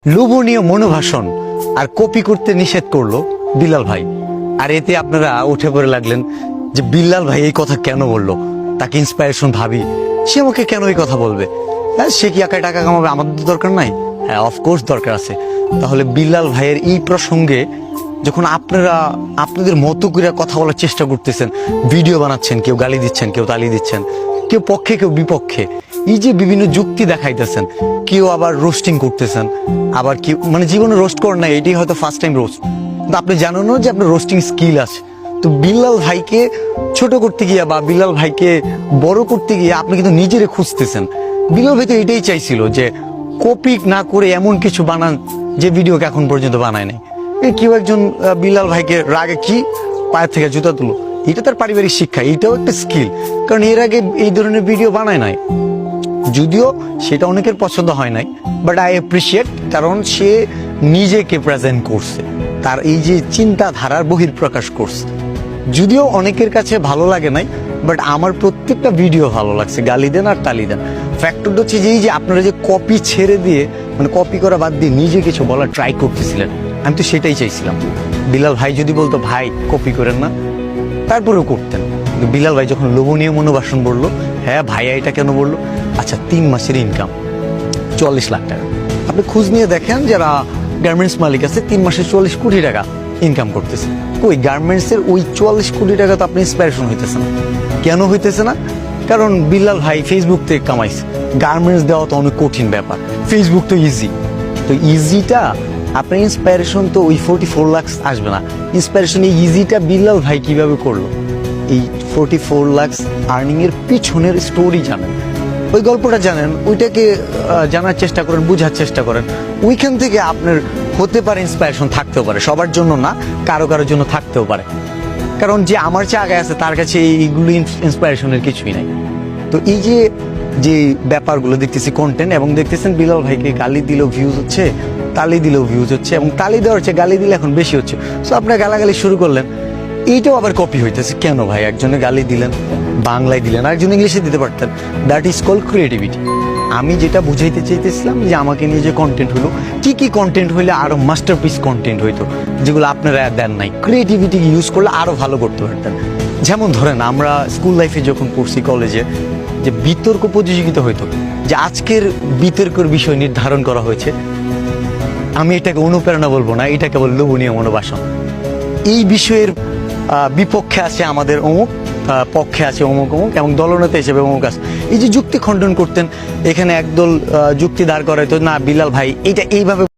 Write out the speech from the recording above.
লোভনীয় মনোভাষণ আর কপি করতে নিষেধ করলো বিল্লাল ভাই। আর এতে আপনারা উঠে পড়ে লাগলেন যে বিল্লাল ভাই এই কথা কেন বললো, তাকে ইন্সপায়ারেশন ভাবি, সে আমাকে কেন এই কথা বলবে, হ্যাঁ সে কি একাই টাকা কামাবে, আমাদের দরকার নাই? হ্যাঁ অফকোর্স দরকার আছে। তাহলে বিল্লাল ভাইয়ের এই প্রসঙ্গে যখন আপনারা আপনাদের মতো করে কথা বলার চেষ্টা করতেছেন, ভিডিও বানাচ্ছেন, কেউ গালি দিচ্ছেন, কেউ তালি দিচ্ছেন, কেউ পক্ষে কেউ বিপক্ষে, এই যে বিভিন্ন যুক্তি দেখাইতেছেন, কেউ আবার রোস্টিং করতেছেন, আবার কেউ মানে জীবনে রোস্ট করেন না, এটাই হয়তো ফার্স্ট টাইম রোস্ট, কিন্তু আপনি জানেন না যে আপনার রোস্টিং স্কিল আছে। তো বিল্লাল ভাইকে ছোট করতে গিয়ে বা বিল্লাল ভাইকে বড় করতে গিয়ে আপনি কিন্তু নিজেরে খুঁজতেছেন। বিল্লাল ভাই তো এটাই চাইছিল যে কপি না করে এমন কিছু বানান যে ভিডিওকে এখন পর্যন্ত বানায় নাই। এই কেউ একজন বিল্লাল ভাইকে রাগে কি পায়ের থেকে জুতা তুলো, এটা তার পারিবারিক শিক্ষা, এটাও একটা স্কিল, কারণ এর আগে এই ধরনের ভিডিও বানায় নাই, যদিও সেটা অনেকের পছন্দ হয় নাই, বাট আই অ্যাপ্রিসিয়েট, কারণ সে নিজেকে প্রেজেন্ট করছে, তার এই যে চিন্তাধারার বহিঃপ্রকাশ করছে। যদিও অনেকের কাছে ভালো লাগে নাই, বাট আমার প্রত্যেকটা ভিডিও ভালো লাগছে, গালি দেন আর তালি দেন। ফ্যাক্টরটা হচ্ছে যে এই যে আপনারা যে কপি ছেড়ে দিয়ে মানে কপি করা বাদ দিয়ে নিজে কিছু বলার ট্রাই করতেছিলেন, আমি তো সেটাই চাইছিলাম। বিল্লাল ভাই যদি বলতো ভাই কপি করেন না, তারপরেও করতেন। কিন্তু বিল্লাল ভাই যখন লোভনীয় মনোবাসন বললো, হ্যাঁ ভাইয়া এটা কেন বললো, আচ্ছা 3 মাসের ইনকাম 40 লাখ টাকা। আপনি খোঁজ নিয়ে দেখেন যারা গার্মেন্টস মালিক আছে 3 মাসে 40 কোটি টাকা ইনকাম করতেছে। ওই গার্মেন্টসের ওই 44 কোটি টাকা তো আপনি ইন্সপায়ারেশন হইতেছে না। কেন হইতেছে না? কারণ বিল্লাল ভাই ফেসবুক থেকে কামাইছে, গার্মেন্টস দেওয়া তো অনেক কঠিন ব্যাপার, ফেসবুক তো ইজি। তো ইজিটা আপনার ইন্সপায়ারেশন তো ওই 44 লাখ আসবে না। ইন্সপায়ারেশন এই ইজিটা বিল্লাল ভাই কিভাবে করলো, এই 44 লাখ আর্নিং এর পিছনের স্টোরি জানেন, ওই গল্পটা জানেন, ওইটাকে জানার চেষ্টা করেন, বোঝার চেষ্টা করেন। ওইখান থেকে আপনার হতে পারে ইন্সপায়ারেশন থাকতেও পারে, সবার জন্য না, কারো কারোর জন্য থাকতেও পারে। কারণ যে আমার চেয়ে আগে আছে তার কাছে এইগুলো ইন্সপায়ারেশনের কিছুই নাই। তো এই যে যে ব্যাপারগুলো দেখতেছি কন্টেন্ট, এবং দেখতেছেন বিল্লাল ভাইকে গালি দিলেও ভিউজ হচ্ছে, তালি দিলেও ভিউজ হচ্ছে, এবং তালি দেওয়ার হচ্ছে গালি দিলে এখন বেশি হচ্ছে। সো আপনারা গালাগালি শুরু করলেন, এইটাও আবার কপি হইতেছে। কেন ভাই, একজনে গালি দিলেন বাংলায় দিলেন, আরেকজন ইংলিশে দিতে পারতেন। That is call creativity. আমি যেটা বুঝাইতে চাইতেছিলাম যে আমাকে নিয়ে যে কন্টেন্ট হলো, কি কি কন্টেন্ট হইলে আরো মাস্টারপিস কন্টেন্ট হইতো, যেগুলো আপনারা দেন নাই। ক্রিয়েটিভিটি ইউজ করলে আরো ভালো করতে পারতেন। যেমন ধরেন আমরা স্কুল লাইফে যখন পড়ছি, কলেজে যে বিতর্ক প্রতিযোগিতা হইতো, যে আজকের বিতর্কের বিষয় নির্ধারণ করা হয়েছে, আমি এটাকে অনুপ্রেরণা বলবো না, এটা কেবল লোভনীয় মনোবাসন। এই বিষয়ের বিপক্ষে আছে আমাদের অমুক, পক্ষে আছে অমুক অমুক, এবং দলনেতা হিসেবে অমুক আছে। এই যে যুক্তি খণ্ডন করতেন, এখানে একদল যুক্তি দাঁড় করাইতো, না বিল্লাল ভাই এটা এইভাবে